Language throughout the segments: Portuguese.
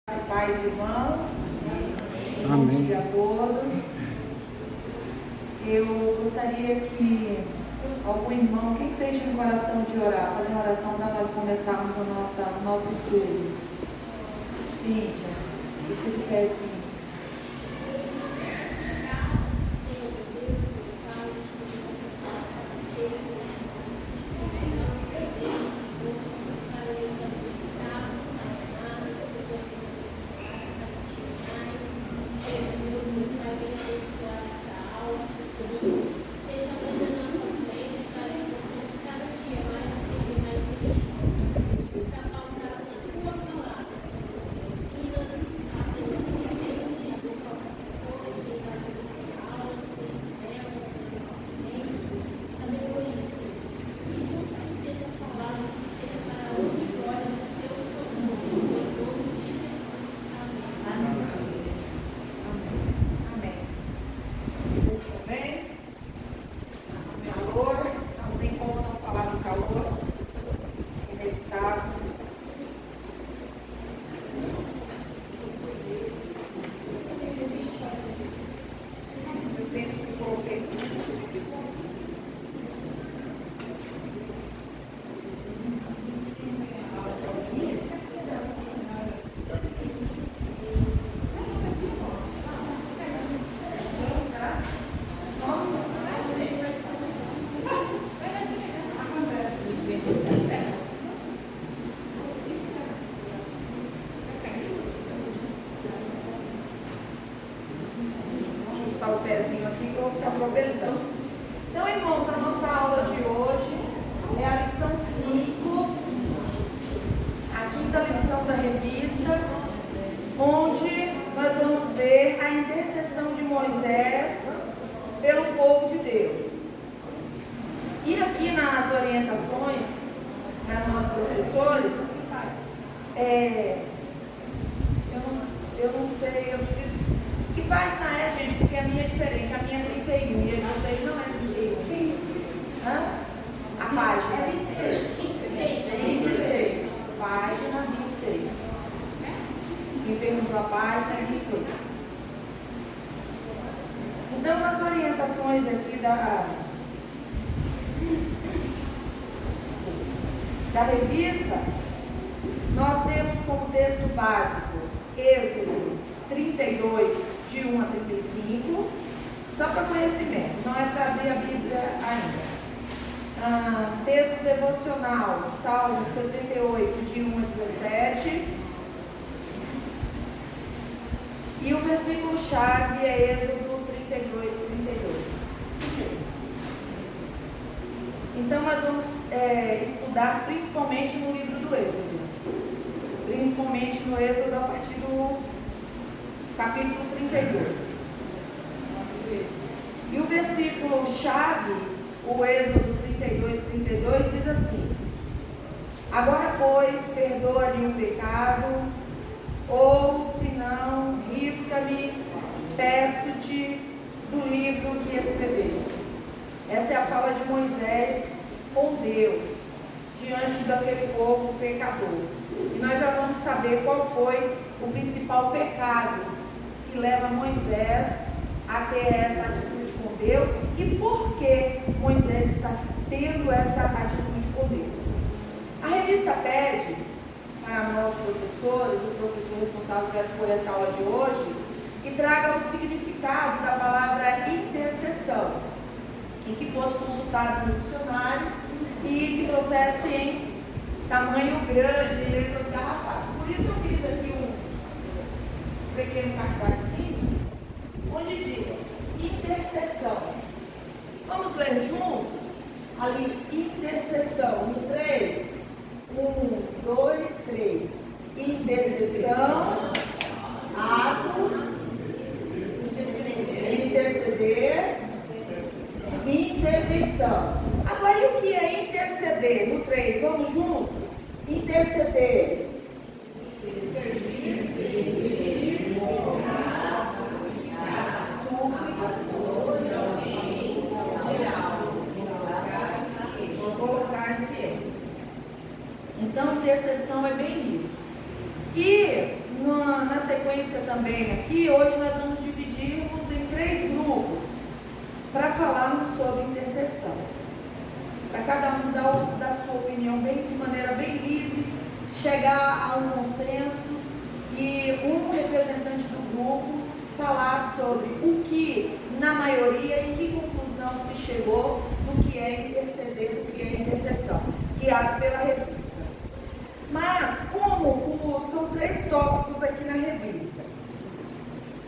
Paz, irmãos. Amém. Bom dia a todos. Eu gostaria que algum irmão, quem sente no coração de orar, fazer uma oração para nós começarmos o nosso estudo. Cíntia, fica de pé, Cíntia. O pezinho aqui que eu vou ficar tropeçando. Então, irmãos, a nossa aula de hoje é a lição 5, a quinta lição da revista, onde nós vamos ver a intercessão de Moisés pelo povo de Deus. E aqui nas orientações para nós professores, eu não sei, eu preciso. Que página é, gente? Porque a minha é diferente. A minha é 31 e a de vocês não é 31. Sim. Hã? A página é 26. Página 26. Quem perguntou a página é 26. Então, nas orientações aqui da revista, nós temos como texto básico Êxodo 32, de 1 a 35, só para conhecimento, não é para abrir a Bíblia ainda. Texto devocional, Salmo 78, de 1 a 17. E o versículo-chave é Êxodo 32, 32. Então, nós vamos estudar principalmente no livro do Êxodo. Principalmente no Êxodo a partir do capítulo 32. E o versículo-chave, o Êxodo 32, 32, diz assim: Agora, pois, perdoa-lhe o pecado, ou, se não, risca-me, peço-te do livro que escreveste. Essa é a fala de Moisés com Deus, diante daquele povo pecador. E nós já vamos saber qual foi o principal pecado que leva Moisés a ter essa atitude com Deus e por que Moisés está tendo essa atitude com Deus. A revista pede para nós professores, o professor responsável por essa aula de hoje, que traga o significado da palavra intercessão e que fosse consultado no dicionário e que trouxesse em tamanho grande, em letras garrafais. Por isso eu fiz aqui um pequeno cartazinho, onde diz intercessão. Vamos ler juntos? Ali, intercessão, no 3. 1, 2, 3. Intercessão, ato, interceder, intervenção. Agora, e o que é interceder? No 3, vamos juntos? Interceder. Vou colocar também aqui, hoje nós vamos dividirmos em 3 grupos para falarmos sobre intercessão. Para cada um dar uso da sua opinião de maneira bem livre, chegar a um consenso e um representante do grupo falar sobre o que, na maioria, em que conclusão se chegou do que é interceder, do que é intercessão, guiado pela revista. Mas, como são 3 tópicos aqui na revista,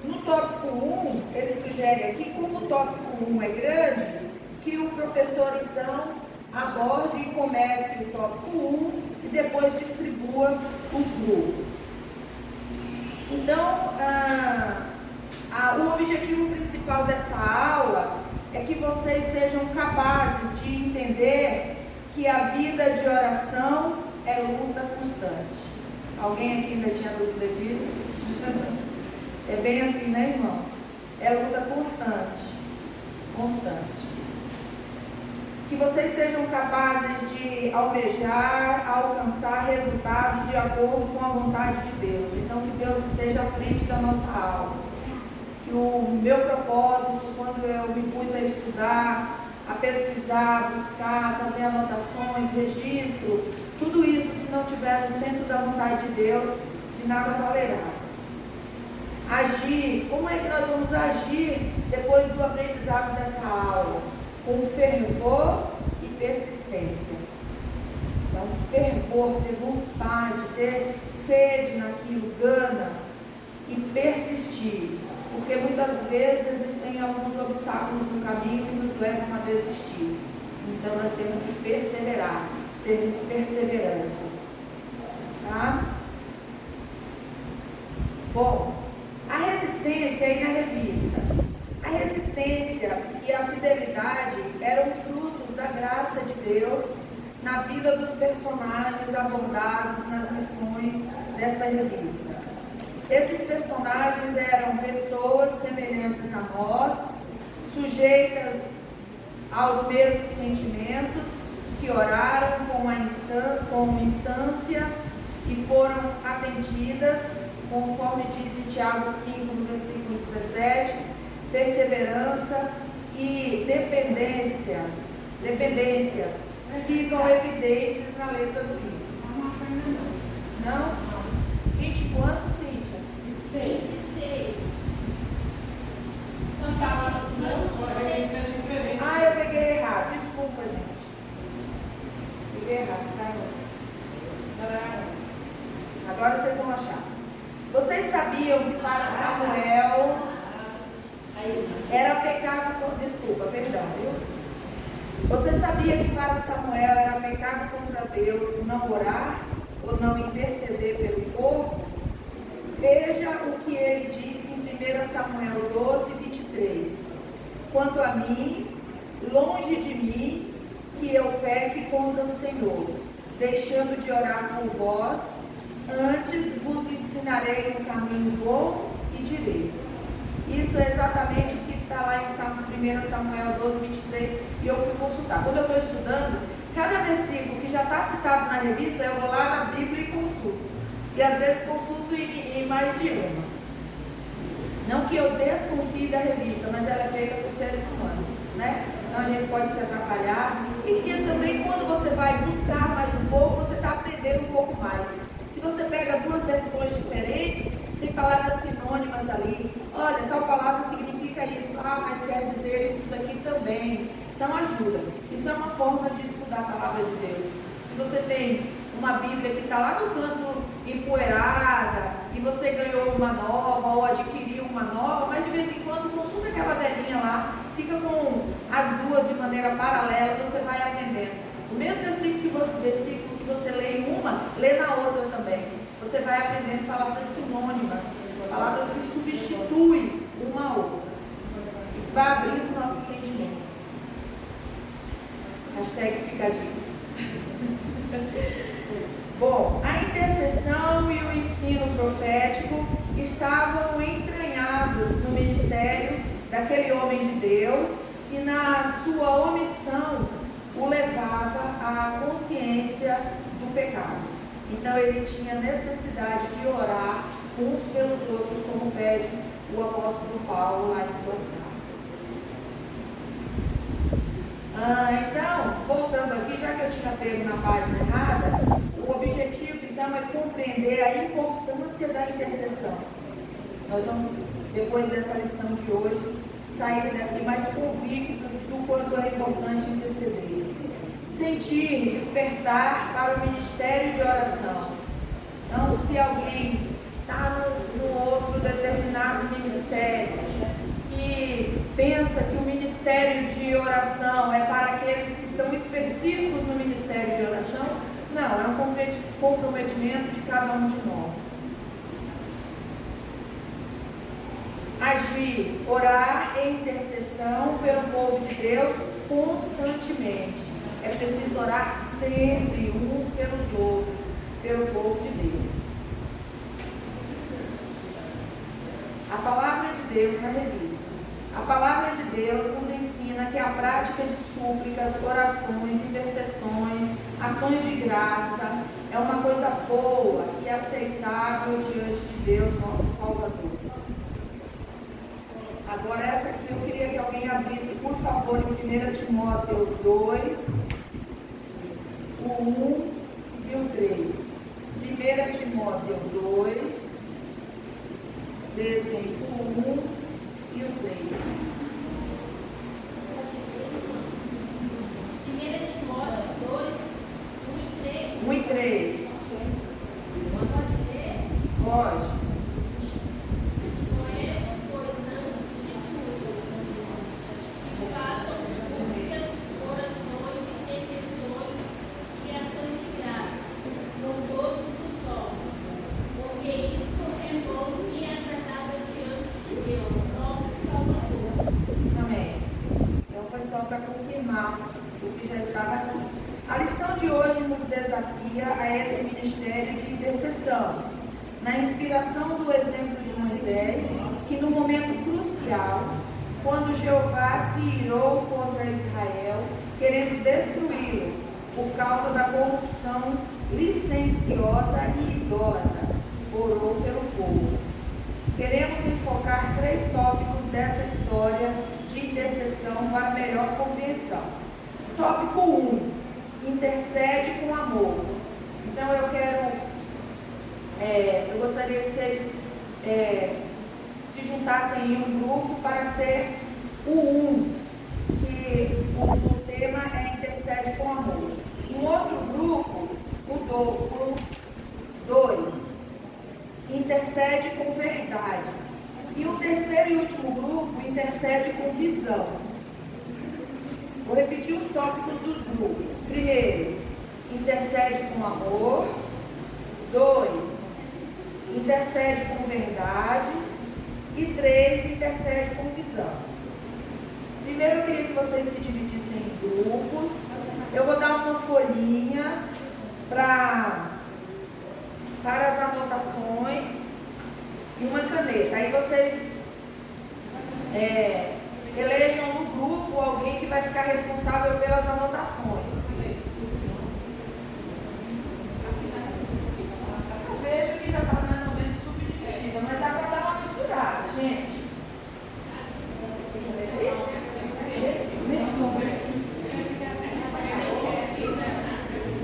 no tópico 1, ele sugere aqui, como o tópico 1 é grande, que o professor, então, aborde e comece o tópico 1 e depois distribua os grupos. Então, o objetivo principal dessa aula é que vocês sejam capazes de entender que a vida de oração é luta constante. Alguém aqui ainda tinha dúvida disso? É bem assim, né, irmãos? É luta constante. Constante. Que vocês sejam capazes de almejar, alcançar resultados de acordo com a vontade de Deus. Então, que Deus esteja à frente da nossa aula. Que o meu propósito, quando eu me pus a estudar, a pesquisar, buscar, fazer anotações, registro, tudo isso, se não estiver no centro da vontade de Deus, de nada valerá. Agir, como é que nós vamos agir depois do aprendizado dessa aula? Com fervor e persistência. Então, fervor, ter vontade, ter sede naquilo, gana e persistir. Porque muitas vezes existem alguns obstáculos no caminho que nos levam a desistir. Então, nós temos que perseverar, sermos perseverantes. Tá? Bom, a resistência aí na revista. A resistência e a fidelidade eram frutos da graça de Deus na vida dos personagens abordados nas missões desta revista. Esses personagens eram pessoas semelhantes a nós, sujeitas aos mesmos sentimentos, que oraram com instância e foram atendidas, conforme diz em Tiago 5, no versículo 17, perseverança e dependência ficam evidentes na letra do hino. Não? 20 quanto, Cíntia? 26. Eu peguei errado. Desculpa, gente. Peguei errado. Tá? Agora vocês vão achar. Vocês sabiam que para Samuel era pecado desculpa, perdão, viu? Você sabia que para Samuel era pecado contra Deus não orar ou não interceder pelo povo? Veja o que ele diz em 1 Samuel 12, 23. Quanto a mim, longe de mim que eu peque contra o Senhor, deixando de orar por vós, antes vos ensinarei um caminho bom e direito. Isso é exatamente o que está lá em 1 Samuel 12, 23, e eu fui consultar. Quando eu estou estudando, cada versículo que já está citado na revista, eu vou lá na Bíblia e consulto. E às vezes consulto em mais de uma. Não que eu desconfie da revista, mas ela é feita por seres humanos, né? Então a gente pode se atrapalhar. E também quando você vai buscar mais um pouco, você está aprendendo um pouco mais. Se você pega 2 versões diferentes, tem palavras sinônimas ali. Olha, tal palavra significa isso. Mas quer dizer isso daqui também. Então ajuda. Isso é uma forma de estudar a palavra de Deus. Se você tem uma Bíblia que está lá no canto empoeirada e você ganhou uma nova ou adquiriu uma nova, mas de vez em quando consulta aquela velhinha lá, fica com as duas de maneira paralela, você vai aprendendo. O mesmo versículo que você lê em uma, lê na outra também. Você vai aprendendo palavras sinônimas, palavras que substituem uma a outra. Isso vai abrindo o nosso entendimento. Hashtag fica a dica. Bom, a intercessão e o ensino profético estavam entranhados no ministério daquele homem de Deus e na sua omissão o levava à consciência do pecado. Então ele tinha necessidade de orar uns pelos outros, como pede o apóstolo Paulo lá em suas cartas. Então, voltando aqui, já que eu tinha pego na página errada, o objetivo então é compreender a importância da intercessão. Nós vamos, depois dessa lição de hoje, sair daqui mais convictos do quanto é importante interceder. Sentir, despertar para o ministério de oração. Então, se alguém está no outro determinado ministério e pensa que o ministério de oração é para aqueles que estão específicos no ministério de oração, não, é um comprometimento de cada um de nós. Agir, orar em intercessão pelo povo de Deus constantemente. É preciso orar sempre uns pelos outros, pelo povo de Deus. A palavra de Deus na revista. A palavra de Deus nos ensina que a prática de súplicas, orações, intercessões, ações de graça é uma coisa boa e aceitável diante de Deus, nosso Salvador. Agora essa aqui eu queria que alguém abrisse, por favor, em 1 Timóteo 2, o 1 e o 3. 1 Timóteo 2, dizem o 1 e o 3. 1 Timóteo 2, 1 e 3. 1 e 3. Pode ler? Pode. A lição de hoje nos desafia a esse ministério de intercessão, na inspiração do exemplo de Moisés, que no momento crucial, quando Jeová se irou contra Israel, querendo destruí-lo por causa da corrupção licenciosa e idólatra, orou pelo povo. Queremos enfocar 3 tópicos dessa história de intercessão para melhor compreensão. Tópico 1, intercede com amor. Então eu gostaria que vocês se juntassem em um grupo para ser o 1, que o tema é intercede com amor. Um outro grupo, o 2, intercede com verdade. E o terceiro e último grupo, intercede com visão. Vou repetir os tópicos dos grupos. Primeiro, intercede com amor. 2, intercede com verdade. E 3, intercede com visão. Primeiro, eu queria que vocês se dividissem em grupos. Eu vou dar uma folhinha para as anotações e uma caneta. Aí vocês elejam no grupo alguém que vai ficar responsável pelas anotações. Eu vejo que já está mais ou menos subdividida, mas dá para dar uma misturada, gente.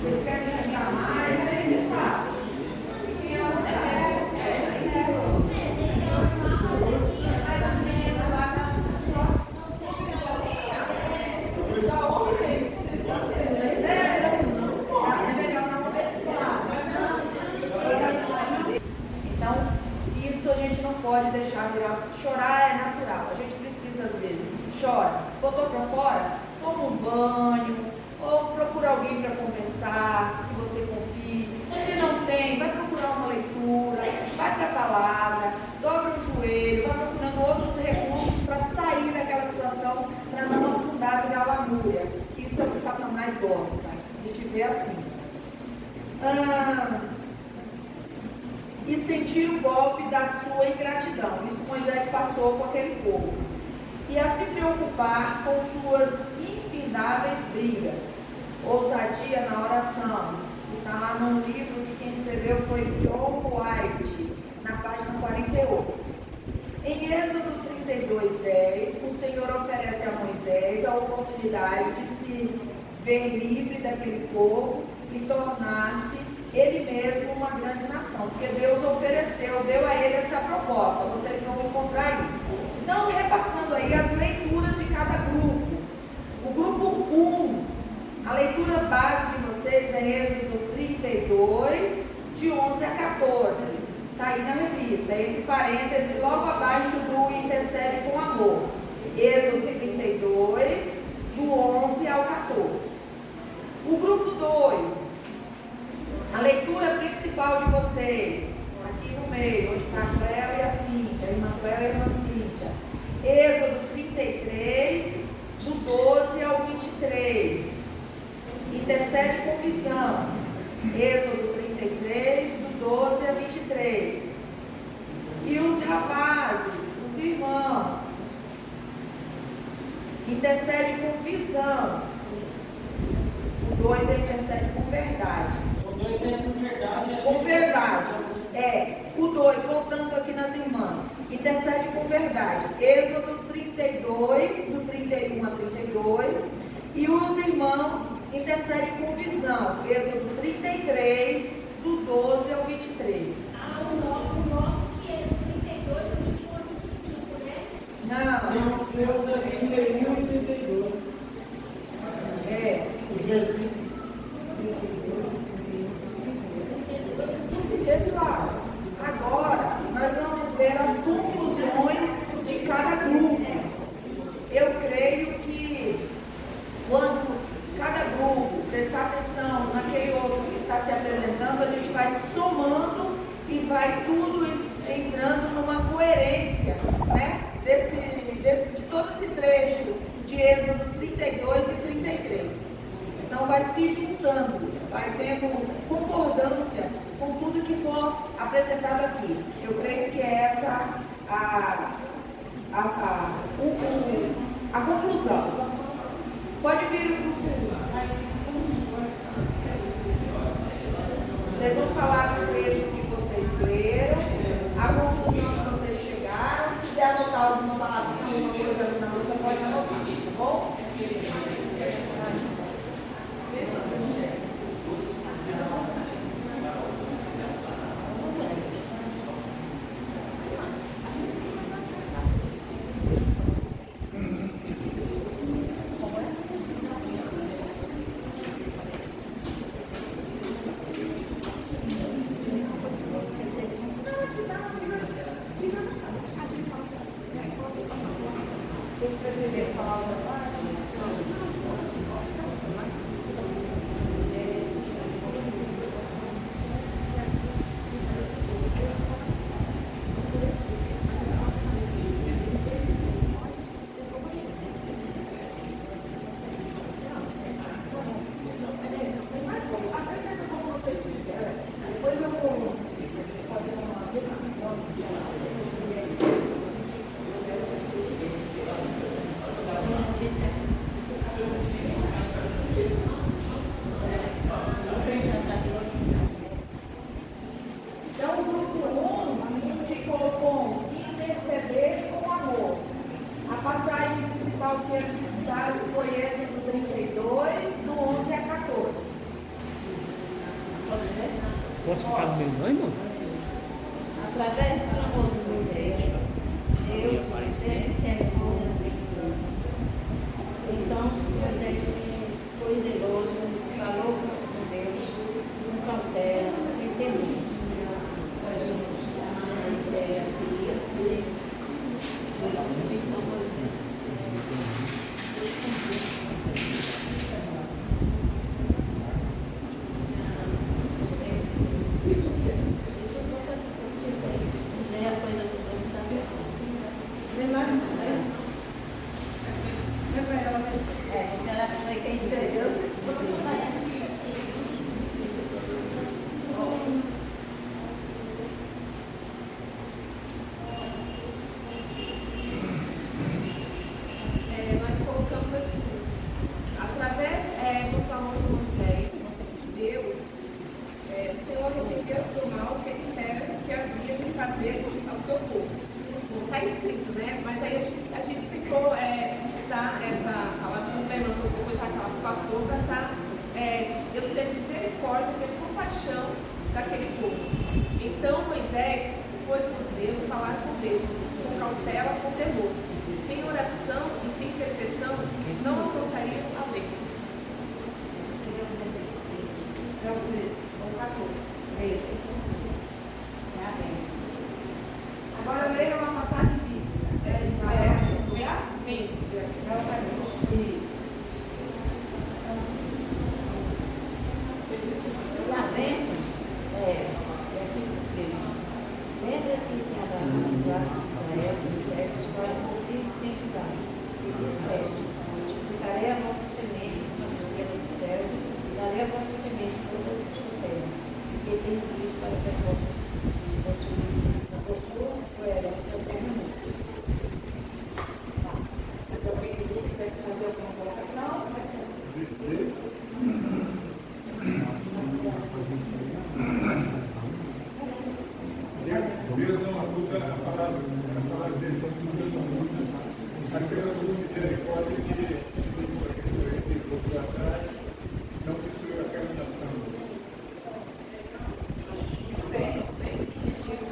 Vocês querem ajudar mais? Vocês sabem. Pode deixar virar. Chorar é natural, a gente precisa às vezes. Chora, botou para fora, toma um banho, ou procura alguém para conversar, que você confie. Se não tem, vai procurar uma leitura, vai para a palavra, dobra o joelho, vai procurando outros recursos para sair daquela situação, para não afundar, virar lamúria, que isso é o que Satanás gosta, de te ver assim. E sentir o golpe da sua ingratidão. Isso Moisés passou com aquele povo. E a se preocupar com suas infindáveis brigas. Ousadia na oração. Que está lá num livro que quem escreveu foi John White, na página 48. Em Êxodo 32:10, o Senhor oferece a Moisés a oportunidade de se ver livre daquele povo e tornar-se ele mesmo uma grande nação, porque Deus ofereceu, deu a ele essa proposta, vocês vão encontrar aí. Então, repassando aí as leituras de cada grupo. O grupo 1, a leitura base de vocês é Êxodo 32, de 11 a 14. Está aí na revista, entre parênteses, logo abaixo do Intercede com Amor. Êxodo 32, do 11 ao 14. O grupo 2, a leitura principal de vocês, aqui no meio, onde está a Cléo e a Cíntia, a irmã Cléo e a irmã Cíntia. Êxodo 33, do 12 ao 23. Intercede com visão. Êxodo 33, do 12 a 23. E os rapazes, os irmãos, intercede com visão. O 2 intercede com verdade. O 2 é com verdade. Com verdade. O 2, voltando aqui nas irmãs, intercede com verdade. Êxodo 32, do 31 a 32. E os irmãos intercedem com visão. Êxodo 33, do 12 ao 23. O nosso que é do 32, do 21 ao 25, né? Não. Os seus é 31 e 32. Os versículos. Pessoal, agora nós vamos ver as conclusões de cada grupo. Eu creio que quando cada grupo prestar atenção naquele outro que está se apresentando, a gente vai somando e vai tudo entrando numa coerência, né? De todo esse trecho de Êxodo 32 e 33. Então vai se juntando, vai tendo concordância com tudo que for apresentado aqui. Eu creio que é essa a conclusão. Pode vir o grupo 1. Vocês vão falar do trecho que vocês leram, a conclusão que vocês chegaram. Se quiser anotar alguma palavra, alguma coisa ali na outra, pode anotar, tá bom? Vocês preferem falar outra parte? Apresenta como vocês fizeram. Depois eu vou fazer uma revisão. Então, o grupo 1 ficou com interceder com amor. A passagem principal que eles estudaram foi Êxodo 32, do 11 a 14. Posso ficar no meio, não, irmão? Através do amor de Moisés, Deus sempre serve. Então, Moisés foi zeloso, falou com Deus, com cautela, sem temor. Sempre. Deus, com cautela, com temor. Sem oração e sem intercessão, não alcançaria a bênção. É o 14. É isso. É a bênção. Agora leia uma passagem bíblica. Aberto. Vem. A bênção versículo 13. Lembra-te de Abraão, Isaac, Israel, dos servos, quais motivos tem jurado. E disseste: multiplicarei a vossa semente como a estrela do céu, e darei a vossa semente toda a sua terra, porque tenho dito para que a vossa possua por herança eternamente. Então, quem quiser fazer alguma colocação? Deus não acusa a palavra dele, então não gostou muito. A criança do misericórdia que por atrás não destruiu aquela nação. Bem sentido.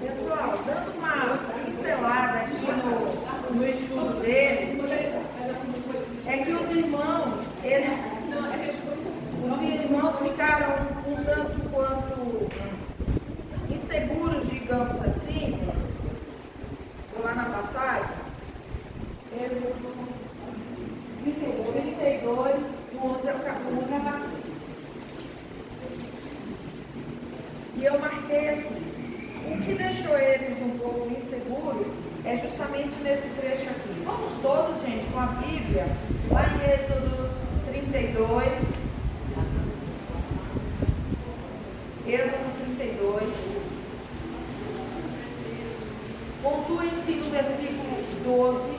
Pessoal, dando uma pincelada aqui no estudo deles, é que os irmãos ficaram um tanto quanto inseguros, digamos assim. Vou lá na passagem. Êxodo 32, do 11 ao 14. E eu marquei aqui. O que deixou eles um pouco inseguros é justamente nesse trecho aqui. Vamos todos, gente, com a Bíblia, lá em Êxodo 32. Êxodo 32. Pontuem-se no versículo 12,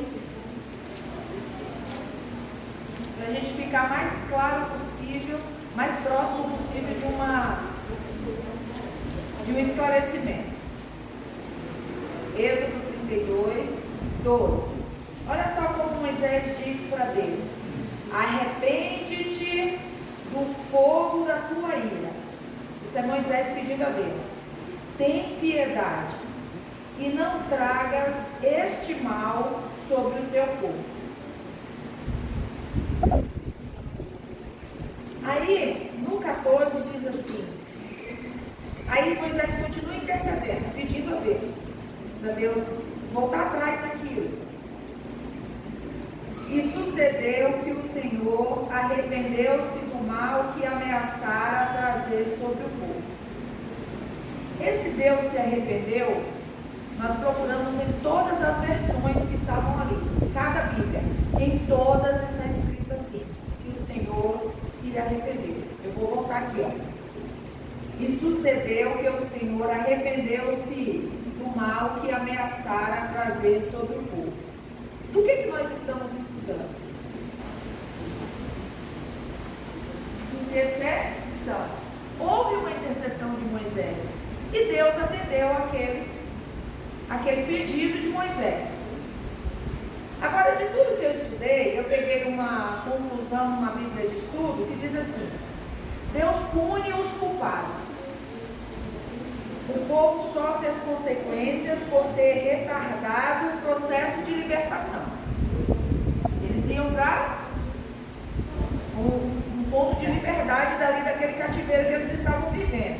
para a gente ficar mais claro possível, mais próximo possível de um esclarecimento. Êxodo 32, 12. Olha só como Moisés diz para Deus: arrepende-te do fogo da tua ira. Isso é Moisés pedindo a Deus: tem piedade e não tragas este mal sobre o teu povo. Aí, no 14 diz assim, aí Moisés continua intercedendo, pedindo a Deus, para Deus voltar atrás daquilo. E sucedeu que o Senhor arrependeu-se do mal que ameaçara trazer sobre o povo. Esse Deus se arrependeu, nós procuramos em todas as versões que estavam ali, cada Bíblia, em todas está escrito assim, que o Senhor se arrependeu. Eu vou voltar aqui, ó. E sucedeu que o Senhor arrependeu-se do mal que ameaçara trazer sobre o povo. Do que nós estamos estudando? Intercessão. Houve uma intercessão de Moisés e Deus atendeu aquele pedido de Moisés. Agora, de tudo que eu estudei, eu peguei uma conclusão numa Bíblia de estudo que diz assim: Deus pune os culpados. O povo sofre as consequências por ter retardado o processo de libertação. Eles iam para um ponto de liberdade dali daquele cativeiro que eles estavam vivendo.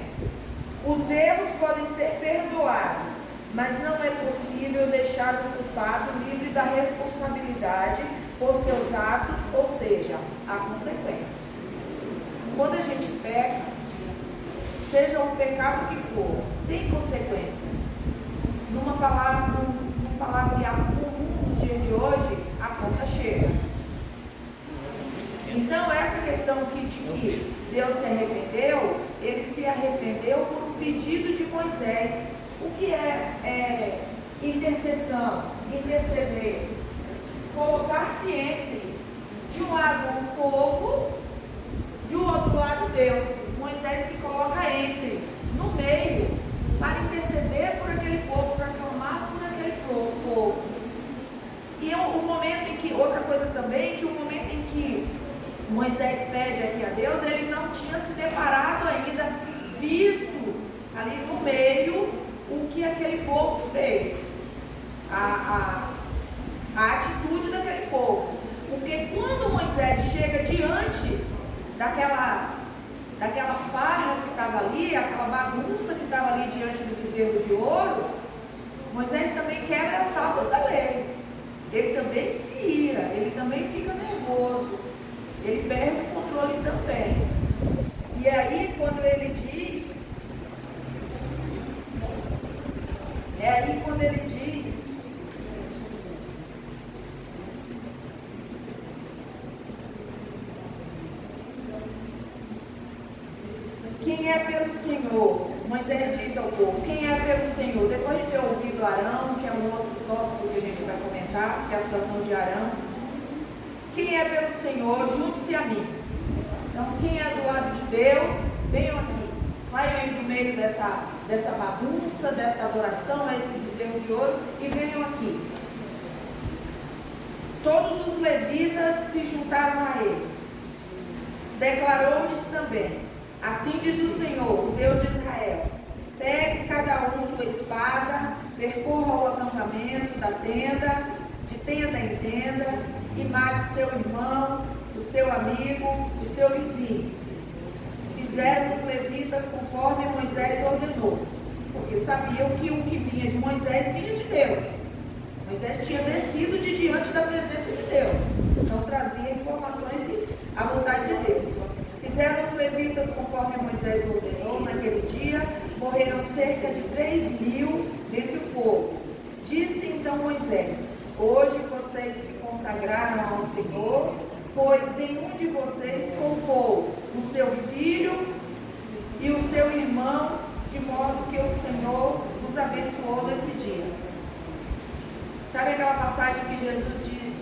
Os erros podem ser perdoados, mas não é possível deixar o culpado livre da responsabilidade por seus atos, ou seja, a consequência. Quando a gente peca, seja o pecado que for, tem consequência. Numa palavreado comum nos dias de hoje, a conta chega. Então, essa questão de que Deus se arrependeu, ele se arrependeu por um pedido de Moisés. O que é intercessão? Interceder. Colocar-se entre, de um lado, o povo, de um outro lado, Deus. Moisés se coloca entre, no meio, para interceder por aquele povo, para clamar por aquele povo. E o momento em que, outra coisa também, que o momento em que Moisés pede aqui a Deus, ele não tinha se deparado ainda a atitude daquele povo. Porque quando Moisés chega diante daquela farra que estava ali, aquela bagunça que estava ali diante do bezerro de ouro, Moisés também quebra as tábuas da lei. Ele também se ira, ele também fica nervoso, ele perde o controle também. E aí quando ele diz, quem é pelo Senhor? Moisés diz ao povo, quem é pelo Senhor? Depois de ter ouvido Arão, que é um outro tópico que a gente vai comentar, que é a situação de Arão. Quem é pelo Senhor, junte-se a mim. Então, quem é do lado de Deus, venham aqui. Saiam aí do meio dessa bagunça, dessa adoração a esse bezerro de ouro e venham aqui. Todos os levitas se juntaram a ele. Declarou-lhes também: assim diz o Senhor, o Deus de Israel: pegue cada um sua espada, percorra o acampamento da tenda, de tenda em tenda, e mate seu irmão, o seu amigo, o seu vizinho. Fizeram os levitas conforme Moisés ordenou, porque sabiam que o que vinha de Moisés vinha de Deus. Moisés tinha descido de diante da presença de Deus, então trazia informações e a vontade de Deus. Fizeram os levitas conforme Moisés ordenou naquele dia, morreram cerca de 3.000 dentre o povo. Disse então Moisés: hoje vocês se consagraram ao Senhor, pois nenhum de vocês poupou o seu filho e o seu irmão, de modo que o Senhor os abençoou nesse dia. Sabe aquela passagem que Jesus diz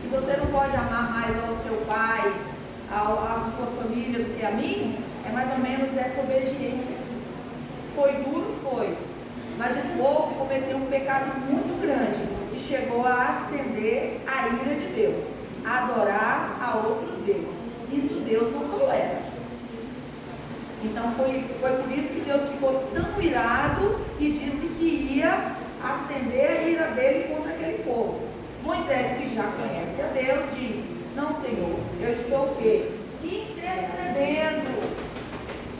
que você não pode amar mais ao seu pai, à sua família do que a mim? É mais ou menos essa obediência aqui. Foi duro, foi, mas o povo cometeu um pecado muito grande e chegou a acender a ira de Deus, a adorar a outros deuses. Isso Deus não tolera. Então foi por isso que Deus ficou tão irado e disse que ia acender a ira dele contra aquele povo. Moisés, que já conhece a Deus, disse: não, Senhor, eu estou o quê? Intercedendo.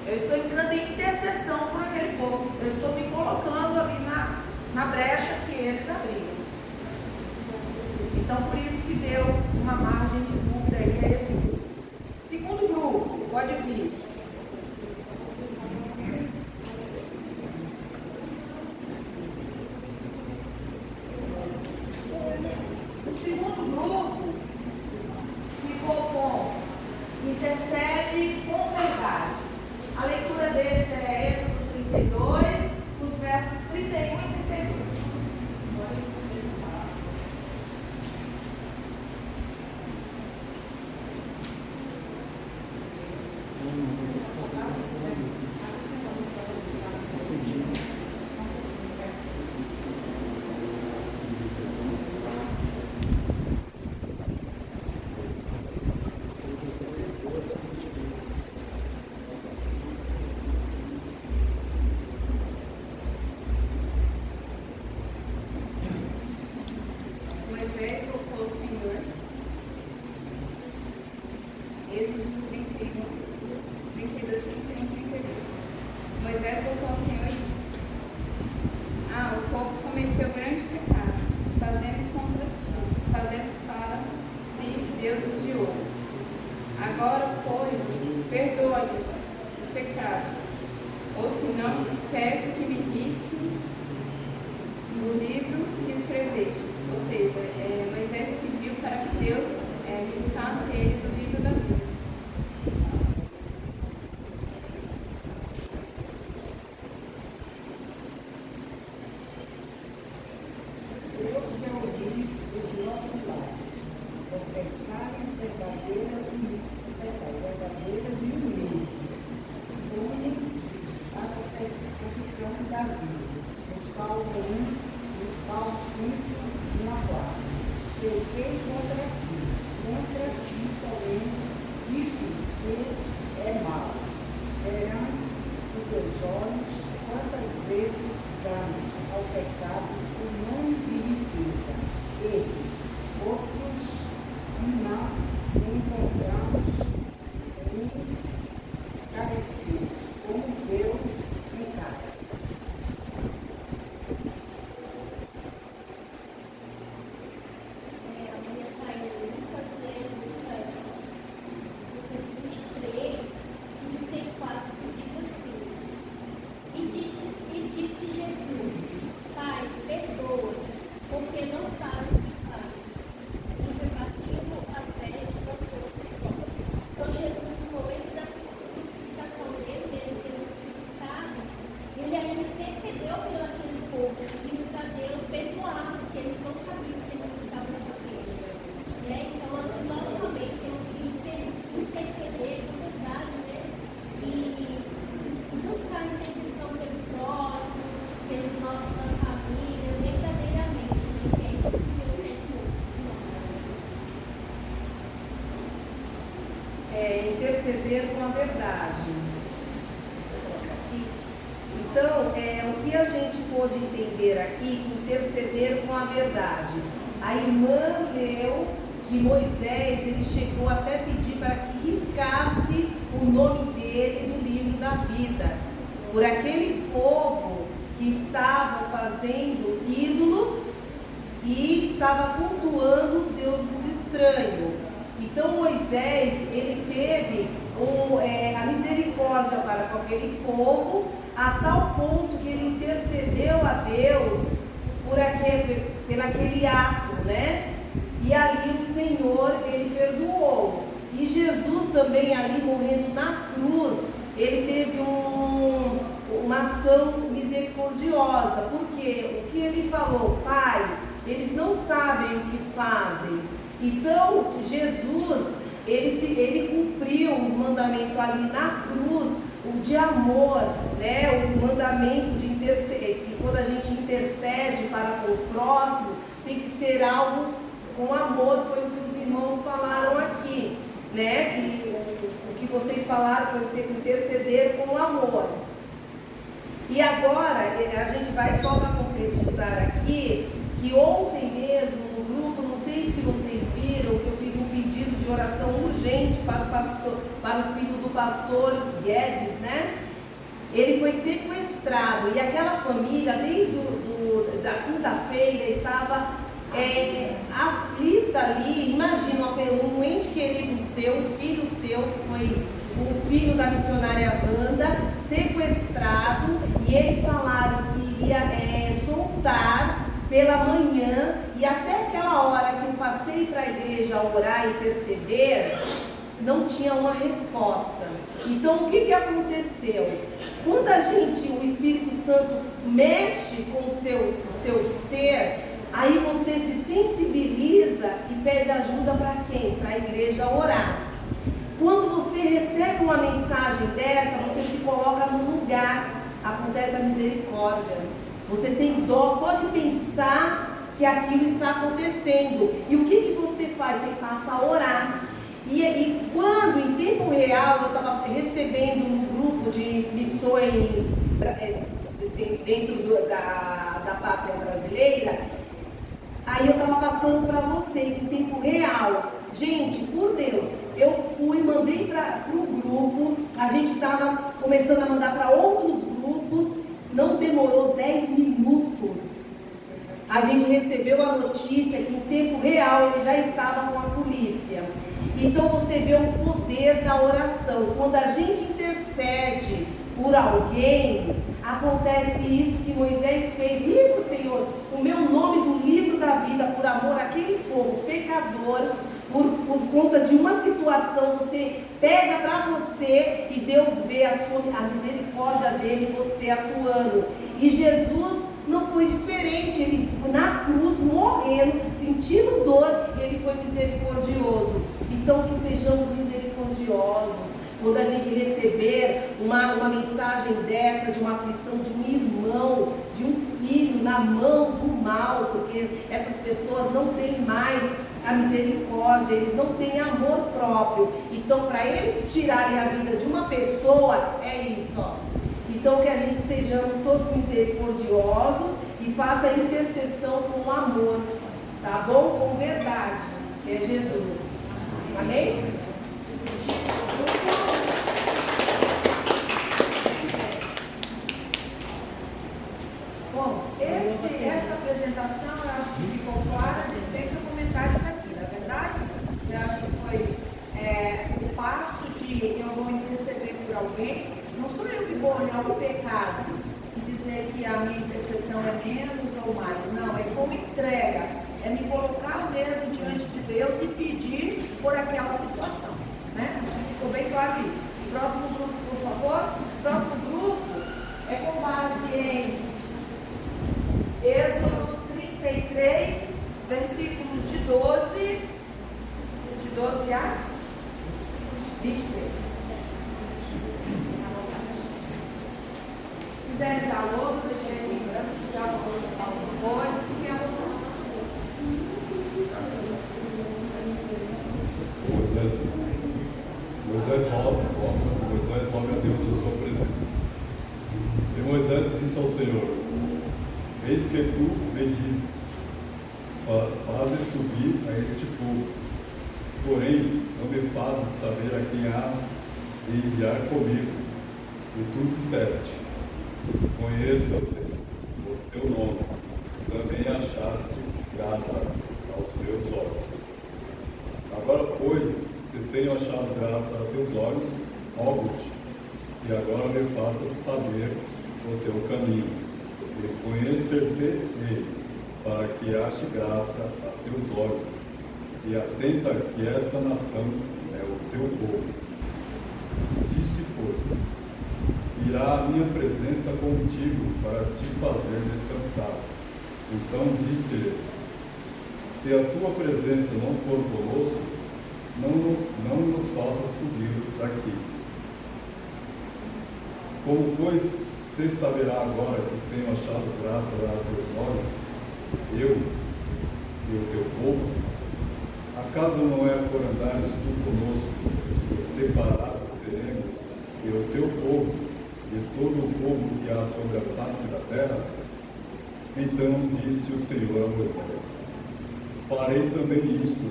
Eu estou entrando em intercessão por aquele povo. Eu estou me colocando ali na brecha que eles abriram. Então, por isso que deu uma margem de dúvida aí a esse grupo. Segundo grupo, pode vir. O segundo grupo ficou com intercede com verdade. A leitura deles é Êxodo 32, os versos 31 e 32. Moisés voltou ao Senhor. Êxodo 31, 32, 31, 32. Moisés voltou ao Senhor e disse: o povo cometeu grande pecado, fazendo contra ti, fazendo para si deuses de ouro. Agora, pois, perdoa-lhes o pecado, ou senão, peço que me risque no livro que escreveste. Ou seja, Moisés pediu para que Deus riscasse ele do livro da vida. Deus quer ouvir os nossos lábios, confessarem verdadeiras e humildes. Une a confissão da vida. No Salmo 1, no Salmo 5, na 4. Pequei contra ti somente, e fiz que é mal. Perante os teus olhos, quantas vezes damos ao pecado o nome de tristeza. Ele, outros não encontramos encarecidos, como Deus encara. A minha está em Lucas 23, 34, que diz assim: e disse Jesus: Pai, perdoa, porque não sabem o que fazem. E repartindo as vestes, lançou-se fora. Então Jesus, no momento da crucificação dele sendo crucificado, ele ainda intercedeu pelo aquele povo, pedindo para Deus perdoar, porque eles não sabiam o que eles estavam fazendo. Então, assim, nós também temos que interceder, na verdade, e buscar a intercessão pelo próximo, pelos nossos da família, verdadeiramente, que é isso que Deus quer de nós. Interceder com a verdade. Deixa eu colocar aqui. Então, o que a gente pôde entender aqui, interceder com a verdade. A irmã leu que Moisés, ele chegou até pedir para que riscasse o nome dele do livro da vida, por aquele povo que estava fazendo ídolos e estava cultuando deuses estranhos. Então Moisés, ele teve a misericórdia para com aquele povo, a tal ponto que ele intercedeu a Deus por aquele ato, né? E ali o Senhor, ele perdoou. E Jesus também ali morrendo na cruz, ele teve uma ação misericordiosa. Porque o que ele falou? Pai, eles não sabem o que fazem. Então, Jesus, ele cumpriu os mandamentos ali na cruz, o de amor, né? O mandamento de interceder, que quando a gente intercede para com o próximo, tem que ser algo com amor, foi o que os irmãos falaram aqui, né? Que o que vocês falaram foi interceder com amor. E agora, a gente vai só para concretizar aqui, que ontem mesmo no grupo, não sei se vocês viram, que eu fiz um pedido de oração urgente para o filho do pastor Guedes, né? Ele foi sequestrado e aquela família, desde da quinta-feira, estava aflita ali. Imagina um ente querido seu, um filho seu, que foi o filho da missionária Wanda, sequestrado, e eles falaram que iria soltar pela manhã, e até aquela hora que eu passei para a igreja orar e interceder, não tinha uma resposta. Então o que aconteceu? Quando o Espírito Santo mexe com o seu ser, aí você se sensibiliza e pede ajuda para quem? Para a igreja orar. Quando você recebe uma mensagem dessa, você se coloca no lugar, acontece a misericórdia. Você tem dó só de pensar que aquilo está acontecendo. E o que você faz? Você passa a orar. E quando, em tempo real, eu estava recebendo no grupo de missões dentro da pátria brasileira, aí eu estava passando para vocês em tempo real. Gente, por Deus, eu mandei para o grupo, a gente estava começando a mandar para outros grupos, não demorou 10 minutos. A gente recebeu a notícia que em tempo real ele já estava com a polícia. Então você vê o poder da oração. Quando a gente intercede por alguém, acontece isso que Moisés fez. Isso, Senhor, o meu nome do livro da vida, por amor àquele povo pecador, por conta de uma situação, você pega para você e Deus vê a misericórdia dele, você atuando. E Jesus não foi diferente, ele na cruz, morrendo, sentindo dor, ele foi misericordioso. Então que sejamos misericordiosos. Quando a gente receber uma mensagem dessa, de uma aflição de um irmão, de um filho na mão do mal, porque essas pessoas não têm mais a misericórdia, eles não têm amor próprio. Então, para eles tirarem a vida de uma pessoa, é isso, ó. Então, que a gente sejamos todos misericordiosos e faça intercessão com amor, tá bom? Com verdade, que é Jesus. Amém? Bom, essa apresentação eu acho que ficou clara, dispensa comentários aqui, na verdade? Eu acho que foi o passo de eu vou interceder por alguém, não sou eu que vou olhar o pecado e dizer que a minha intercessão é menos ou mais, não, é como entrega, é me colocar mesmo diante de Deus e pedir por aquela situação, né? Acho que ficou bem claro isso. Próximo grupo, por favor. Próximo grupo é com base em Êxodo 33, versículos de 12 a 23. Se quiserem usar a lousa, deixei aqui em branco. Se quiser alguma coisa, fiquem à vontade. Moisés roga a Deus a sua presença. E Moisés disse ao Senhor: eis que tu me dizes, fazes subir a este povo, porém não me fazes saber a quem hás de enviar comigo. E tu disseste: conheço o teu nome, também achaste graça aos meus olhos. Agora, pois, se tenho achado graça a teus olhos, rogo-te, e agora me faças saber o teu caminho, e conhecer-te-ei, para que ache graça a teus olhos, e atenta que esta nação é o teu povo. Disse, pois, irá a minha presença contigo para te fazer descansar. Então disse-lhe: se a tua presença não for conosco, não nos faça subir daqui. Como, pois, se saberá agora que tenho achado graça a teus olhos, eu e o teu povo? Acaso não é por andares tu conosco, e separados seremos, e o teu povo, e todo o povo que há sobre a face da terra? Então disse o Senhor a Moisés: farei também isto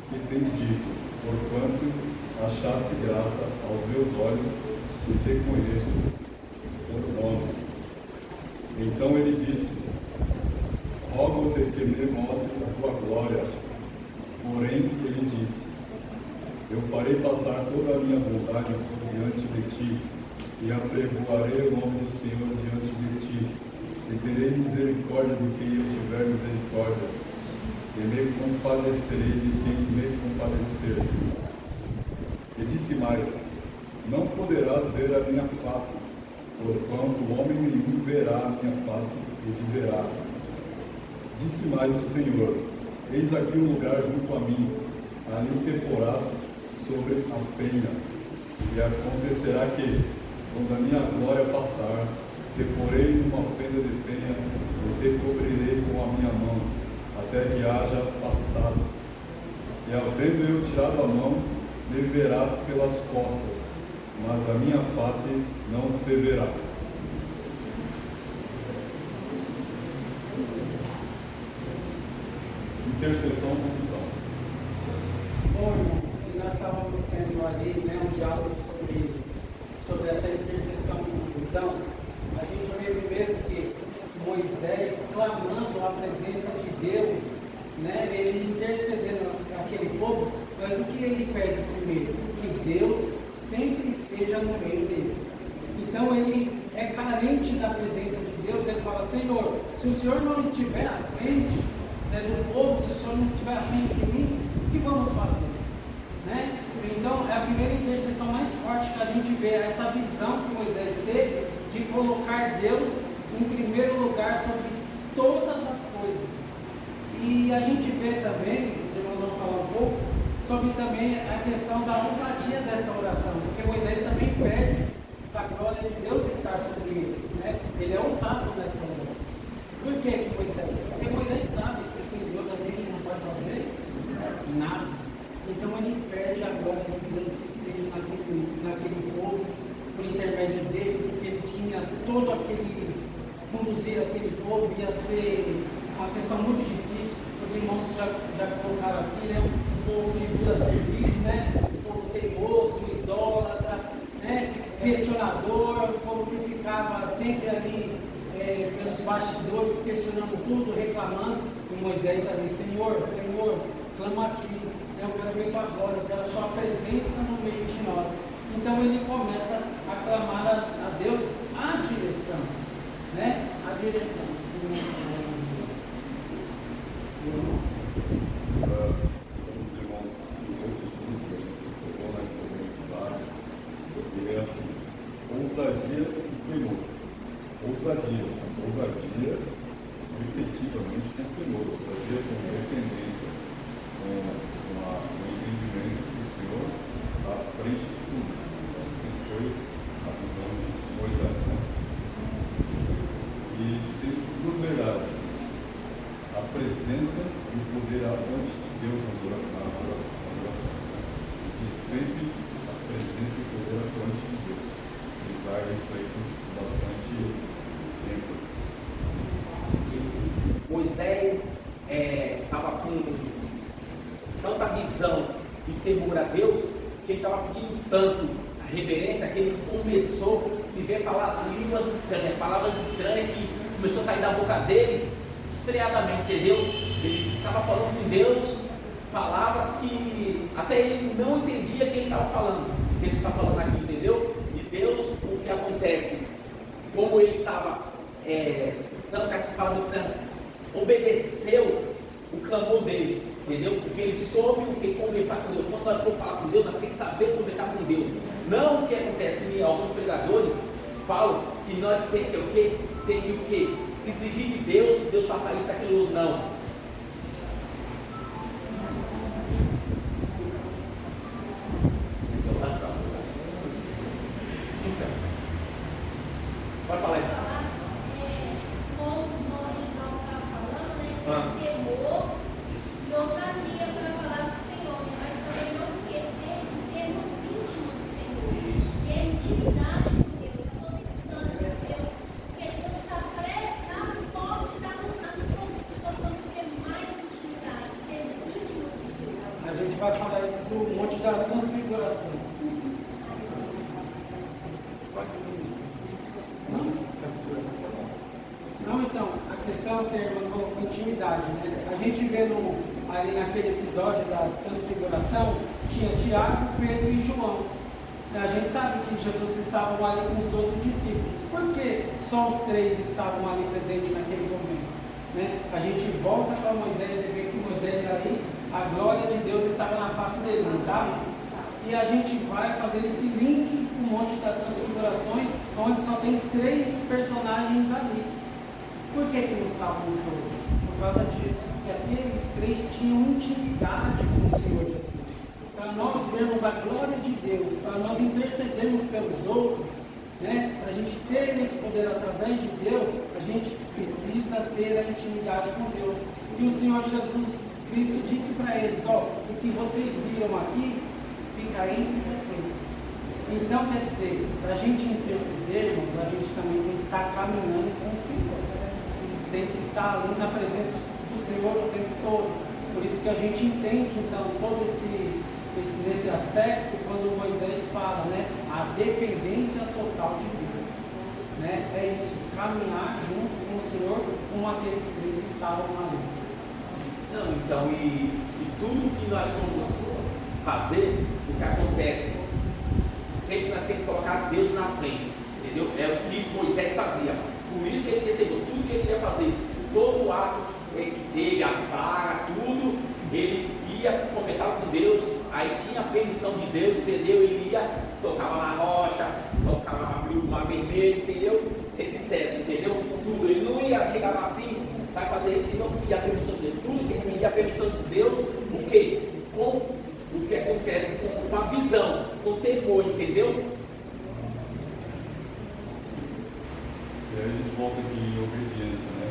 que tens dito, porquanto achaste graça aos meus olhos e te conheço por nome. Então ele disse: rogo-te que me mostre a tua glória. Porém ele disse: eu farei passar toda a minha bondade diante de ti, e apregoarei o nome do Senhor diante de ti, e terei misericórdia de quem eu tiver misericórdia, e me compadecerei de quem me compadecer. E disse mais: não poderás ver a minha face, porquanto homem nenhum verá a minha face e viverá. Disse mais o Senhor: eis aqui um lugar junto a mim, ali te porás sobre a penha, e acontecerá que, quando a minha glória passar, te porei numa fenda de penha, e te cobrirei com a minha mão, até que haja passado. E havendo eu tirado a mão, me verás pelas costas, mas a minha face não se verá. Intercessão, confissão. Bom, irmãos, nós estávamos tendo ali, né, um diálogo sobre essa intercessão e confissão. A gente vê primeiro que Moisés, clamando a presença de Deus, né, ele intercedendo aquele povo, mas o que ele pede primeiro? Que Deus sempre esteja no meio deles. Então ele é carente da presença de Deus. Ele fala: Senhor, se o Senhor não estiver à frente, né, do povo, se o Senhor não estiver à frente de mim, o que vamos fazer? Né? Então é a primeira intercessão mais forte que a gente vê, essa visão que Moisés teve de colocar Deus em primeiro lugar sobre todas as coisas. E a gente vê também, os irmãos vão falar um pouco, sobre também a questão da ousadia dessa oração, porque Moisés também pede para a glória de Deus estar sobre eles, né? Ele é ousado nessa oração. Por que Moisés? Porque Moisés sabe que sem Deus a gente não pode fazer nada. Então ele pede a glória de Deus que esteja naquele povo, por intermédio dele, porque ele tinha todo aquele conduzir aquele povo ia ser uma questão muito difícil. Os irmãos já colocaram aqui, né? Um povo de dura serviço, né? Um povo teimoso, idólatra, né? Questionador, um povo que ficava sempre ali pelos bastidores, questionando tudo, reclamando. E Moisés ali, Senhor, clamo a Ti, eu quero ver Tua glória, eu quero a Sua presença no meio de nós. Então ele começa a clamar a Deus a direção, né? A direção. Os irmãos dos outros grupos que a gente recebeu na comunidade, ele é assim, ousadia e temor. Ousadia, efetivamente com temor, ousadia com dependência, com o entendimento do Senhor à frente de tudo. Essa sempre foi a visão de Moisés, né? E tem duas verdades: a presença e o poder atuante de Deus nas orações. E sempre a presença e o poder atuante de Deus. Usar isso aí com bastante tempo. Moisés estava com tanta visão e temor a Deus que ele estava pedindo tanto a reverência que ele começou a se ver falar línguas estranhas, palavras estranhas que começou a sair da boca dele desfreadamente, entendeu? Ele estava falando com Deus palavras que até ele não entendia quem estava falando. Ele está falando aqui, entendeu? E Deus, o que acontece, como ele estava tanto que essa palavra obedeceu o clamor dele, entendeu? Porque ele soube o que conversar com Deus. Quando nós formos falar com Deus, nós temos que saber conversar com Deus. Não o que acontece em alguns pregadores falam que nós temos que o quê? Tem que o quê? Exigir de Deus que Deus faça isso, aquilo ou não. Pode falar aí. Como o original está falando, né? Temor e ousadia para falar do Senhor, né? Mas também não esquecer de sermos íntimos do Senhor. E a intimidade com Deus, a todo instante, entendeu? Porque Deus está pode estar lutando sobre que possamos ter mais intimidade, ser íntimos de Deus. A gente vai falar isso do Monte da Transfiguração. Não, então, a questão que a irmã colocou, intimidade, né? A gente vê ali naquele episódio da Transfiguração, tinha Tiago, Pedro e João. A gente sabe que Jesus estava ali com os 12 discípulos. Por que só os 3 estavam ali presentes naquele momento? Né? A gente volta para Moisés e vê que Moisés ali, a glória de Deus estava na face dele, não sabe? E a gente vai fazer esse link com o Monte das Transfigurações, onde só tem 3 personagens ali. Por que não estavam os 12? Por causa disso, que aqueles 3 tinham intimidade com o Senhor Jesus. Para nós vermos a glória de Deus, para nós intercedermos pelos outros, né? Para a gente ter esse poder através de Deus, a gente precisa ter a intimidade com Deus. E o Senhor Jesus Cristo disse para eles: ó, o que vocês viram aqui, fica entre vocês. Então, quer dizer, para a gente intercedermos, a gente também tem que estar caminhando com o Senhor. Tem que estar ali na presença do Senhor o tempo todo. Por isso que a gente entende, então, todo nesse aspecto, quando Moisés fala, né, a dependência total de Deus. Né? É isso, caminhar junto com o Senhor, como aqueles 3 estavam ali. Não, então, e tudo que nós vamos fazer, o que acontece, sempre nós temos que colocar Deus na frente, entendeu? É o que Moisés fazia. Por isso que ele entendeu tudo que ele ia fazer, todo o ato que teve, as pragas, tudo, ele ia conversar com Deus, aí tinha a permissão de Deus, entendeu? Ele ia, tocava na rocha, tocava, abriu o mar vermelho, entendeu? Etc, entendeu? Tudo, ele não ia chegar assim, vai fazer isso e não pedir a permissão de Deus, tudo que ele pedia a permissão de Deus, o quê? Com o que acontece, com a visão, com o temor, entendeu? E aí a gente volta aqui em obediência, né?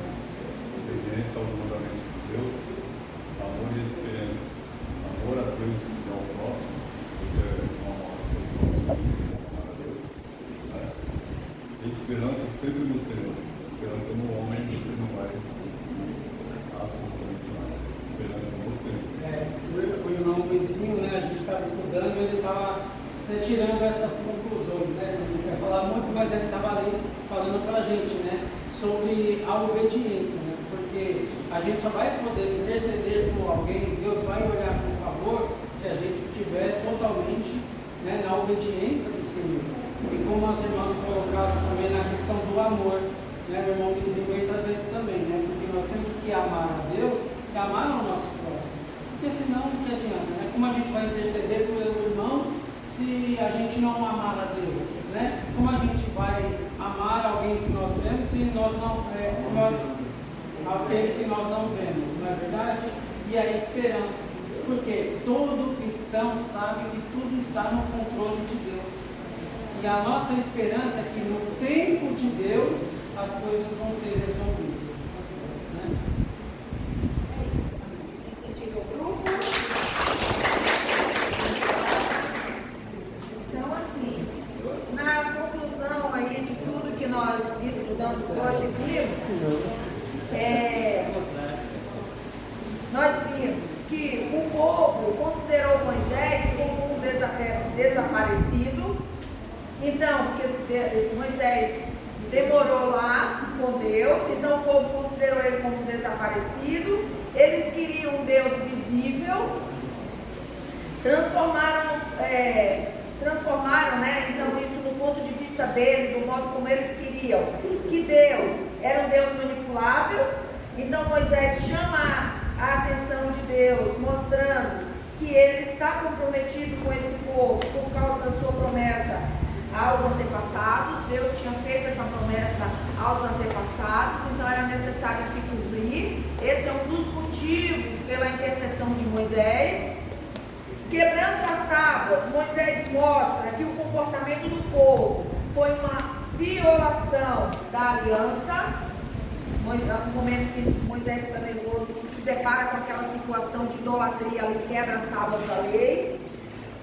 Obediência aos mandamentos de Deus, amor e experiência. Amor a Deus e ao próximo. Se você não amar o seu próximo, não amar a Deus. Né? E esperança sempre no Senhor. esperança no homem, você não vai conseguir absolutamente nada. Esperança no você. O irmão Luizinho, né, a gente estava estudando, ele estava tirando essas conclusões, né? Não quer falar muito, mas ele estava ali falando para a gente, né, sobre a obediência, né? Porque a gente só vai poder interceder por alguém, Deus vai olhar com favor se a gente estiver totalmente, né, na obediência do Senhor. E como as irmãs colocaram também na questão do amor, né, o irmão Luizinho veio trazer isso também, né? Porque nós temos que amar a Deus e amar ao nosso próximo. Porque senão não adianta, né? Como a gente vai interceder pelo irmão se a gente não amar a Deus, né? Como a gente vai amar alguém que nós vemos se nós não, aquele que nós não vemos, não é verdade? E a esperança, porque todo cristão sabe que tudo está no controle de Deus. E a nossa esperança é que no tempo de Deus as coisas vão ser resolvidas. Né? É isso. Incentivo ao grupo. Então, assim, na conclusão aí de tudo que nós estudamos hoje e nós vimos que o povo considerou Moisés como um desaparecido. Então, porque Moisés demorou lá com Deus, então o povo considerou ele como um desaparecido. Eles queriam um Deus visível, transformaram, né, então isso no ponto de vista dele, do modo como eles queriam, que Deus era um Deus manipulável. Então Moisés chama a atenção de Deus, mostrando que ele está comprometido com esse povo por causa da sua promessa aos antepassados. Deus tinha feito essa promessa aos antepassados, então era necessário se cumprir. Esse é um dos motivos pela intercessão de Moisés. Quebrando as tábuas, Moisés mostra que o comportamento do povo foi uma violação da aliança. No momento que Moisés fica nervoso, que se depara com aquela situação de idolatria, ele quebra as tábuas da lei.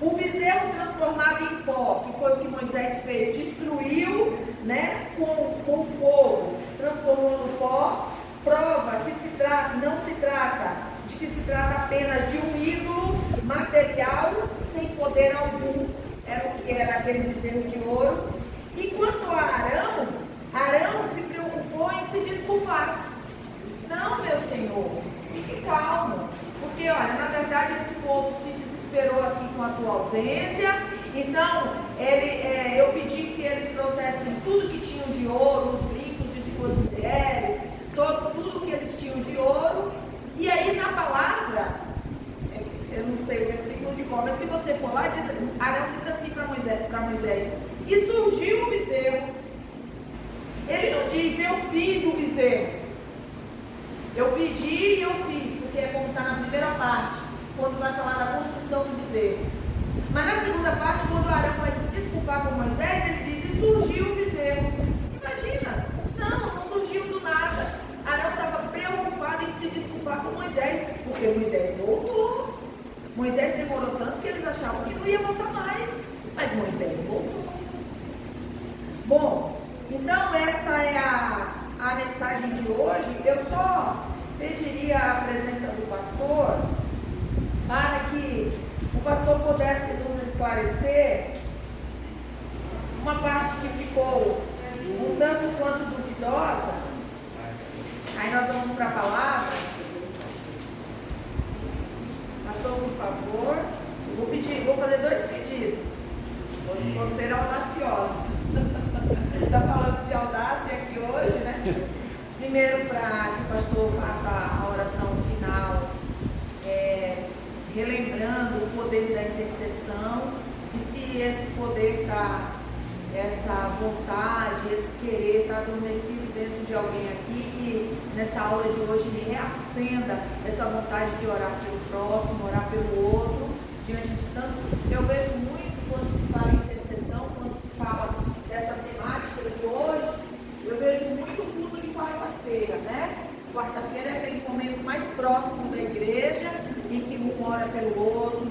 O bezerro transformado em pó, que foi o que Moisés fez, destruiu, né, com fogo, transformou no pó, prova que não se trata de que se trata apenas de um ídolo material sem poder algum. Era o que era aquele bezerro de ouro. E quanto a Arão se preocupou em se desculpar. Não, meu Senhor, fique calmo, porque olha, na verdade esse povo se desesperou aqui com a tua ausência. Então eu pedi que eles trouxessem tudo que tinham de ouro, os brincos de suas mulheres, tudo que eles tinham de ouro. E aí na palavra, eu não sei o versículo de qual, mas se você for lá, Arão diz assim para Moisés, e surgiu o bezerro. Ele não diz, eu fiz o bezerro. Eu pedi e eu fiz, porque é como está na primeira parte, quando vai falar da construção do bezerro. Mas na segunda parte, quando Arão vai se desculpar com Moisés, ele diz, e surgiu o bezerro. Imagina, não surgiu do nada. Arão estava preocupado em se desculpar com Moisés, porque Moisés voltou. Moisés demorou tanto que eles achavam que não ia voltar mais, mas Moisés voltou. Bom, então essa é a mensagem de hoje. Eu só pediria a presença do pastor para que o pastor pudesse nos esclarecer uma parte que ficou um tanto quanto duvidosa. Aí nós vamos para a palavra. Pastor, por favor, vou fazer 2 pedidos. Vou ser audaciosa. Está falando de audácia aqui hoje, né? Primeiro, para que o pastor faça a oração final, relembrando o poder da intercessão, e se esse poder está, essa vontade, esse querer está adormecido dentro de alguém aqui, que nessa aula de hoje ele reacenda essa vontade de orar pelo próximo, orar pelo outro, diante de tantos. Eu vejo muito quando se fala em intercessão, quando se fala dessa temática de hoje, eu vejo muito o culto de quarta-feira, né? Quarta-feira é aquele momento mais próximo da igreja, em que um ora pelo outro,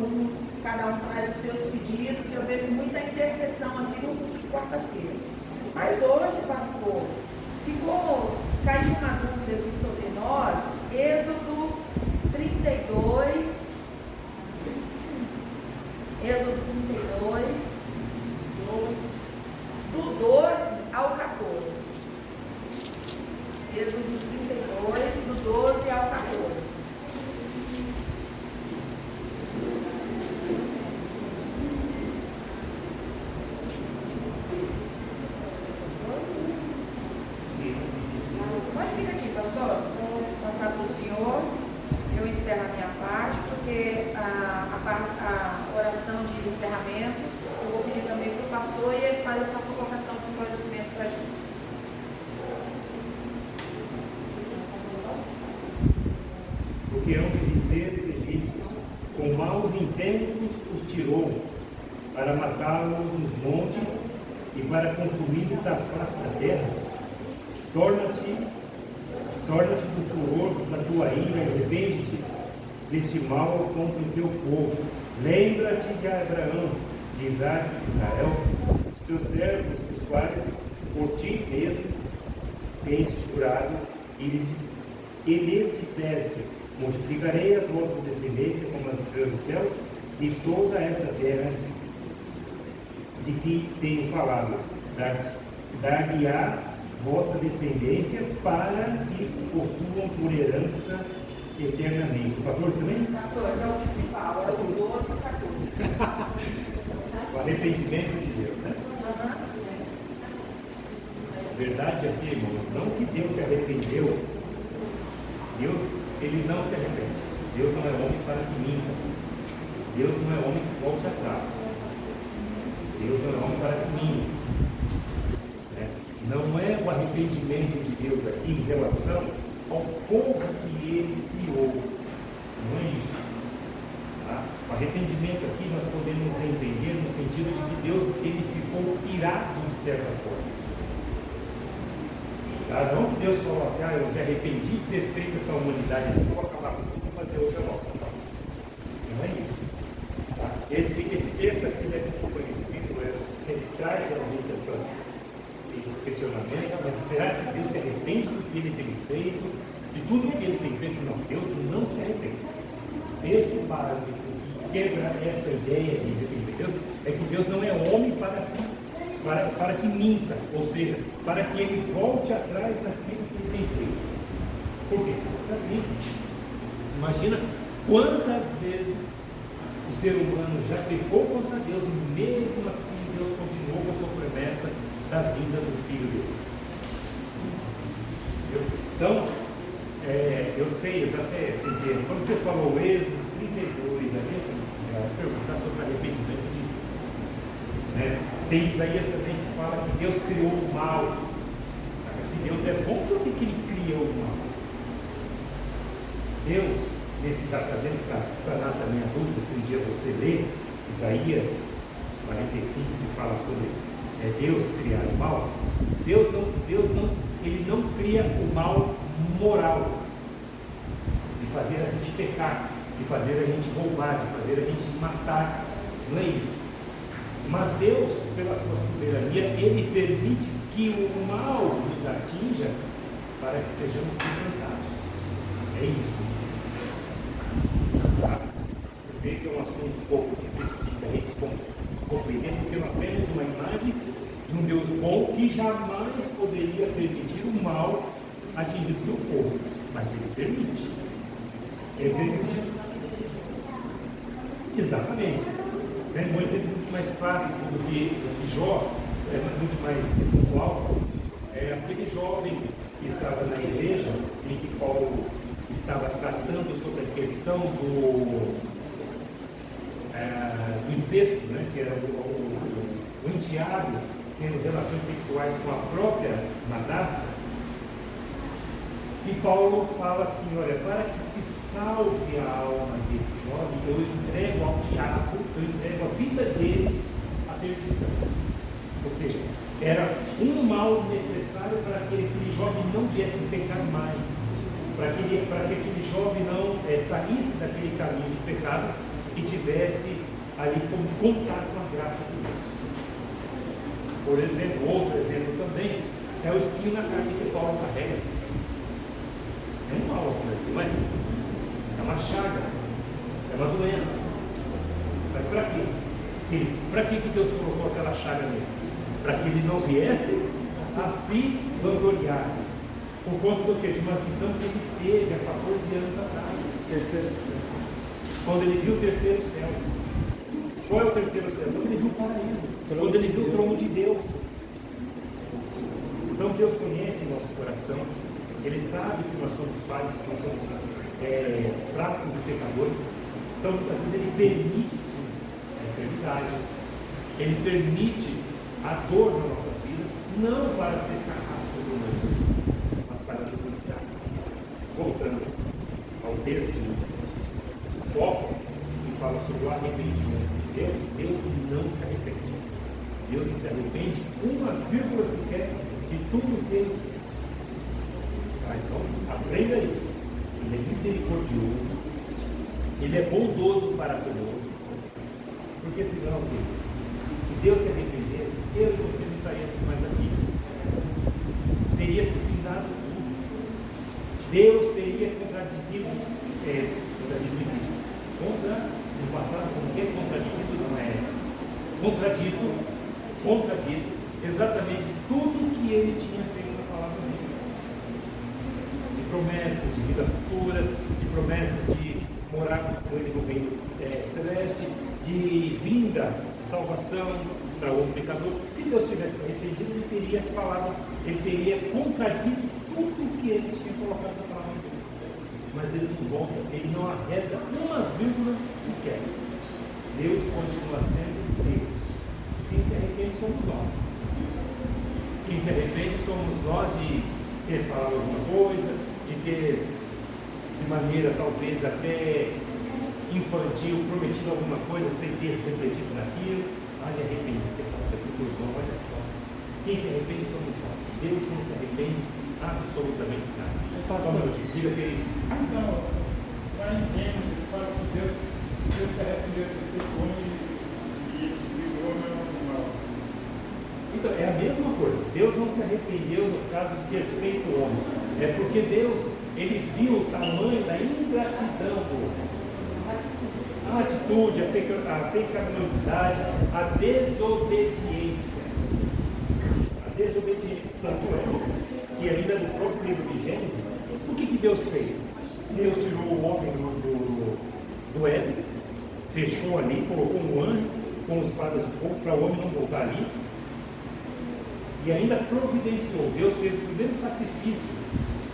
cada um traz os seus pedidos. Eu vejo muita intercessão aqui no culto de quarta-feira. Mas hoje, pastor, ficou Êxodo 32, do 12 ao 14. Pode ficar aqui, pastor. Vou passar para o senhor. Eu encerro a minha parte, porque a oração de encerramento eu vou pedir também para o pastor e ele faz essa colocação de esclarecimento para a gente. Porque hão de dizer os egípcios, com maus intentos os tirou, para matá-los nos montes e para consumi-los da face da terra. Torna-te do furor da tua ira e arrepende-te deste mal contra o teu povo. Lembra-te de Abraão, de Isaac, de Israel, os teus servos, os quais por ti mesmo tens jurado, e lhes disseste: multiplicarei as vossas descendências como as estrelas do céu, e toda essa terra de que tenho falado, dar-lhe-á vossa descendência para que possuam por herança eternamente. O 14 também? 14 é o principal, é o 12 e o 14. O arrependimento de Deus, né? A verdade aqui, irmãos, não que Deus se arrependeu. Deus, ele não se arrepende. Deus não é homem para que minta. Deus não é homem que volte atrás. Deus não é homem para que minta. Não é o arrependimento de Deus aqui em relação ao povo que ele criou. Não é isso. Tá? O arrependimento aqui nós podemos entender no sentido de que Deus ele ficou irado de certa forma. Tá? Não que Deus falou assim: eu me arrependi de ter feito essa humanidade, eu vou acabar com tudo e fazer outra volta. Não é isso. Tá? Esse texto aqui, né, que foi escrito, ele traz realmente esses questionamentos, mas será que Deus se arrepende do que ele tem feito, de tudo o que ele tem feito? Não, Deus não se arrepende. Texto básico que quebra essa ideia de arrepender Deus é que Deus não é homem para que minta, ou seja, para que ele volte atrás daquilo que ele tem feito. Por quê? Se assim, imagina quantas vezes o ser humano já pecou contra Deus e mesmo assim Deus continuou com a sua promessa da vida do Filho de Deus. Então, eu sei, eu já até sentei, quando você falou Êxodo 32, aqui eu falei assim, perguntar sobre arrependimento de Deus. Né? Tem Isaías também que fala que Deus criou o mal. Se Deus é bom, por que ele criou o mal? Deus, nesse já trazendo para sanar também a dúvida, se um dia você lê Isaías 45, que fala sobre Deus criar o mal, ele não cria o mal moral, de fazer a gente pecar, de fazer a gente roubar, de fazer a gente matar, não é isso. Mas Deus, pela sua soberania, ele permite que o mal nos atinja para que sejamos quebrantados. É isso. Tá? Eu sei que é um assunto um pouco difícil de a gente compreender, porque nós temos uma imagem de um Deus bom que jamais poderia permitir o mal atingir o seu povo, mas ele permite. Exatamente. Um exemplo muito mais prático do que Jó, muito mais pontual, aquele jovem que estava na igreja em que Paulo estava tratando sobre a questão do incesto, né, que era o enteado tendo relações sexuais com a própria madrasta. E Paulo fala assim: olha, para que se salve a alma desse jovem, eu entrego ao diabo, eu entrego a vida dele à perdição. Ou seja, era um mal necessário para que aquele jovem não viesse a pecar mais, para que aquele jovem não saísse daquele caminho de pecado e tivesse ali como contato com a graça de Deus. Por exemplo, outro exemplo também é o espinho na carne que Paulo carrega. É um mal, não é? É uma chaga, é uma doença. Mas para quê? Para que Deus colocou aquela chaga nele? Para que ele não viesse a se vangloriar, Por conta do quê? De uma visão que ele teve há 14 anos atrás. Terceiro céu. Quando ele viu o terceiro céu. Qual é o terceiro céu? Quando ele viu o paraíso. Quando ele viu o trono de Deus. Então Deus conhece o nosso coração. Ele sabe que nós somos falhos, que nós somos fracos e pecadores. Então muitas vezes ele permite sim a enfermidade. Ele permite a dor na nossa vida. Não para ser carrasco do mundo, mas para nos ensinar. Voltando ao texto, o foco que fala sobre o arrependimento de Deus, Deus não se arrepende. Deus não se arrepende uma vírgula sequer de tudo que ele fez. Tá? Então, aprenda isso. Ele é misericordioso, ele é bondoso para conosco. Porque senão, se Deus se arrependesse, eu e você não estaríamos mais aqui. Teria se findado tudo. Deus teria contradizido, no passado, como que é contradizido, não é? Contradito exatamente tudo que ele tinha feito na palavra dele. De promessas de vida futura, de promessas de morar com ele no reino celeste, de vinda, de salvação para o pecador. Se Deus tivesse arrependido, ele teria falado, ele teria contradito tudo que ele tinha colocado na palavra dele. Mas ele não volta, ele não arreda uma vírgula sequer. Deus continua sendo Deus. Quem se arrepende somos nós. Quem se arrepende somos nós de ter falado alguma coisa, de ter, de maneira talvez até infantil, prometido alguma coisa sem ter refletido naquilo. Me arrependi de ter falado aquilo para o irmão, olha só. Quem se arrepende somos nós. Deus não se arrepende absolutamente nada. Só um minutinho, diga que ele. Então, lá em Gênesis, ele fala que Deus se arrependeu do pecado e virou meu animal. Então, é a mesma coisa. Deus não se arrependeu no caso de ter feito o homem. É porque Deus, ele viu o tamanho da ingratidão do homem. A atitude, a pecaminosidade, a desobediência. A desobediência. Tanto é que ainda no próprio livro de Gênesis, o que Deus fez? Deus tirou o homem do Éden, fechou ali, colocou um anjo com espadas de fogo para o homem não voltar ali. E ainda providenciou, Deus fez o primeiro sacrifício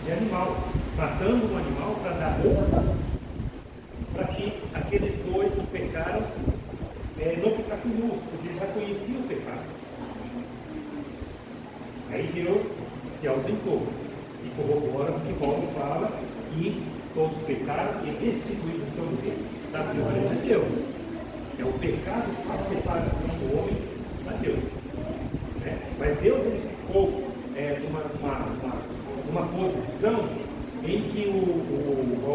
de animal, matando um animal para dar honras, para que aqueles dois que pecaram não ficassem nus, porque eles já conheciam o pecado. Aí Deus se ausentou e corrobora o que Paulo fala, e todos pecaram e destituídos estão da glória de Deus. É o pecado que faz separação do homem a Deus. Mas Deus ele ficou numa posição em que o